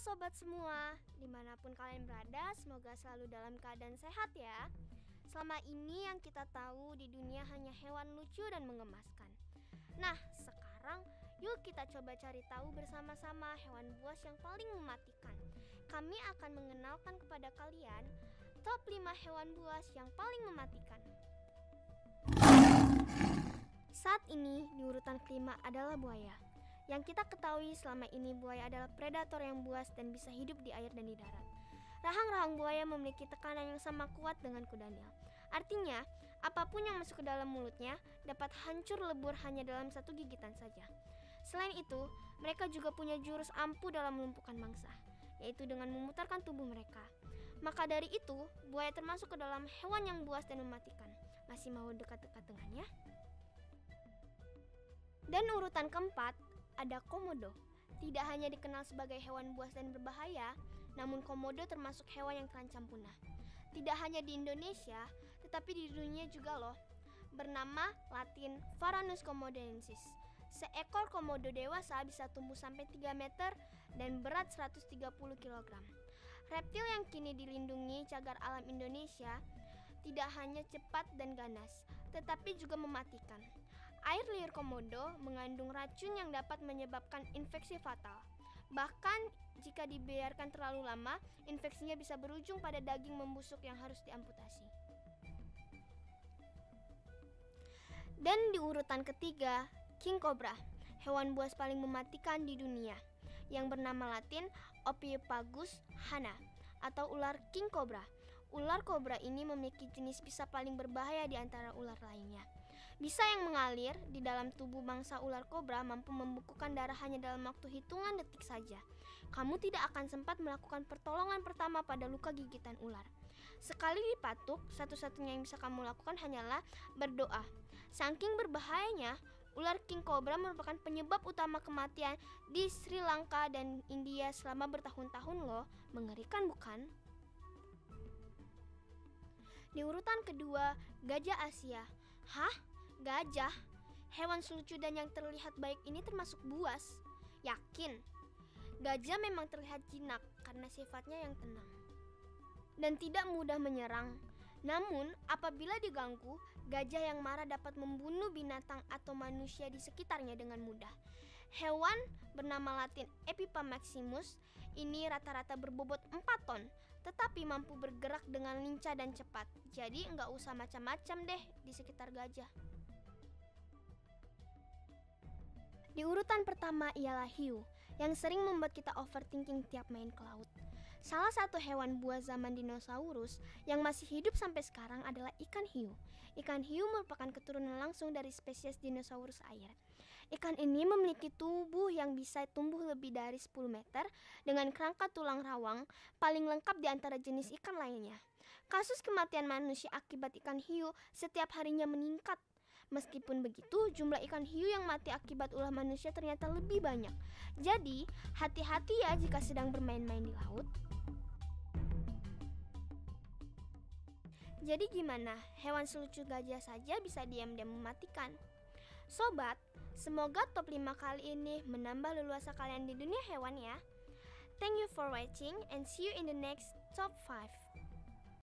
sobat semua, dimanapun kalian berada, semoga selalu dalam keadaan sehat ya. Selama ini yang kita tahu di dunia hanya hewan lucu dan mengemaskan. Nah, sekarang yuk kita coba cari tahu bersama-sama hewan buas yang paling mematikan. Kami akan mengenalkan kepada kalian top 5 hewan buas yang paling mematikan. Saat ini di urutan kelima adalah buaya. Yang kita ketahui selama ini buaya adalah predator yang buas dan bisa hidup di air dan di darat. Rahang-rahang buaya memiliki tekanan yang sama kuat dengan kuda Nil. Artinya, apapun yang masuk ke dalam mulutnya dapat hancur lebur hanya dalam satu gigitan saja. Selain itu, mereka juga punya jurus ampuh dalam melumpuhkan mangsa, yaitu dengan memutarkan tubuh mereka. Maka dari itu, buaya termasuk ke dalam hewan yang buas dan mematikan. Masih mau dekat-dekat dengannya? Dan urutan keempat, ada komodo. Tidak hanya dikenal sebagai hewan buas dan berbahaya, namun komodo termasuk hewan yang terancam punah. Tidak hanya di Indonesia, tetapi di dunia juga loh. Bernama Latin Varanus komodensis. Seekor komodo dewasa bisa tumbuh sampai 3 meter dan berat 130 kg. Reptil yang kini dilindungi cagar alam Indonesia tidak hanya cepat dan ganas, tetapi juga mematikan. Air liur komodo mengandung racun yang dapat menyebabkan infeksi fatal. Bahkan jika dibiarkan terlalu lama, infeksinya bisa berujung pada daging membusuk yang harus diamputasi. Dan di urutan ketiga, king cobra, hewan buas paling mematikan di dunia, yang bernama Latin Ophiophagus hana atau ular king cobra. Ular kobra ini memiliki jenis bisa paling berbahaya di antara ular lainnya. Bisa yang mengalir di dalam tubuh mangsa ular kobra mampu membukukan darah hanya dalam waktu hitungan detik saja. Kamu tidak akan sempat melakukan pertolongan pertama pada luka gigitan ular. Sekali dipatuk, satu-satunya yang bisa kamu lakukan hanyalah berdoa. Saking berbahayanya, ular king cobra merupakan penyebab utama kematian di Sri Lanka dan India selama bertahun-tahun loh. Mengerikan bukan? Di urutan kedua, gajah Asia. Hah? Gajah? Hewan selucu dan yang terlihat baik ini termasuk buas? Yakin? Gajah memang terlihat jinak karena sifatnya yang tenang dan tidak mudah menyerang. Namun, apabila diganggu, gajah yang marah dapat membunuh binatang atau manusia di sekitarnya dengan mudah. Hewan bernama Latin Epipa maximus ini rata-rata berbobot 4 ton, tetapi mampu bergerak dengan lincah dan cepat. Jadi nggak usah macam-macam deh di sekitar gajah. Di urutan pertama ialah hiu, yang sering membuat kita overthinking tiap main ke laut. Salah satu hewan buas zaman dinosaurus yang masih hidup sampai sekarang adalah ikan hiu. Ikan hiu merupakan keturunan langsung dari spesies dinosaurus air. Ikan ini memiliki tubuh yang bisa tumbuh lebih dari 10 meter dengan kerangka tulang rawang paling lengkap di antara jenis ikan lainnya. Kasus kematian manusia akibat ikan hiu setiap harinya meningkat. Meskipun begitu, jumlah ikan hiu yang mati akibat ulah manusia ternyata lebih banyak. Jadi, hati-hati ya jika sedang bermain-main di laut. Jadi gimana? Hewan selucu gajah saja bisa diam-diam mematikan. Sobat, semoga top 5 kali ini menambah leluasa kalian di dunia hewan ya. Thank you for watching and see you in the next top 5.